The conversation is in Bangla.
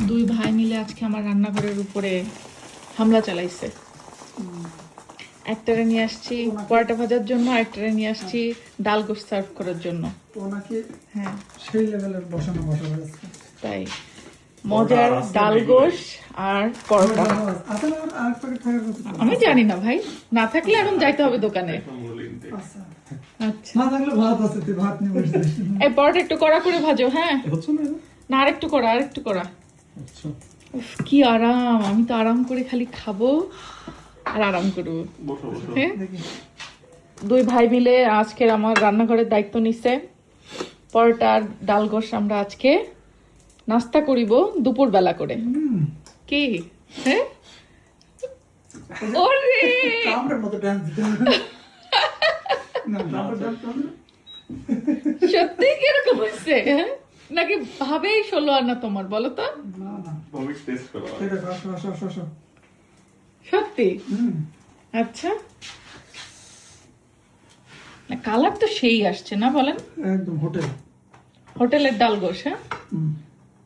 দুই ভাই মিলে আজকে আমার রান্নাঘরের উপরে হামলা চালাইছে। একটারে নিয়ে আসছি পরোটা ভাজার জন্য, একটারে নিয়ে আসছি ডাল গোশ সার্ভ করার জন্য। হ্যাঁ সেই লেভেলের বসানো হয়েছে। তাই মজার ডাল গোশ আর পরোটা। আমি জানি না ভাই, না থাকলে এখন যাইতে হবে দোকানে। আচ্ছা না থাকলে ভাত আছে, তুই ভাত নিয়ে বসে যাস। এই পরোটা একটু কড়া করে ভাজো। হ্যাঁ হচ্ছে না? না, আরেকটু কড়া, আরেকটু কড়া। আচ্ছা উফ, কি আরাম! আমি তো আরাম করে খালি খাবো আর আরাম করবো। হ্যাঁ, দেখি। দুই ভাই মিলে আজকের আমার রান্নাঘরের দায়িত্ব নিছে। পরোটা আর ডাল গোশ আমরা আজকে নাস্তা করিব দুপুর বেলা করে। কি হ্যাঁ? ওরে কামড়ের মতো ডান্স দিতে হবে। না কামড় ডান্স করবে। সত্যি কিরকম হয়েছে? হ্যাঁ? নাকি ভাবেই 16 আনা তোমার, বলো তো? না না ভবিক টেস্ট করা হয়। এটা আসো। সত্যি? আচ্ছা, কালার তো সেই আসছে না, বলেন? একদম হোটেল। হোটেলের ডাল গোশ। হ্যাঁ,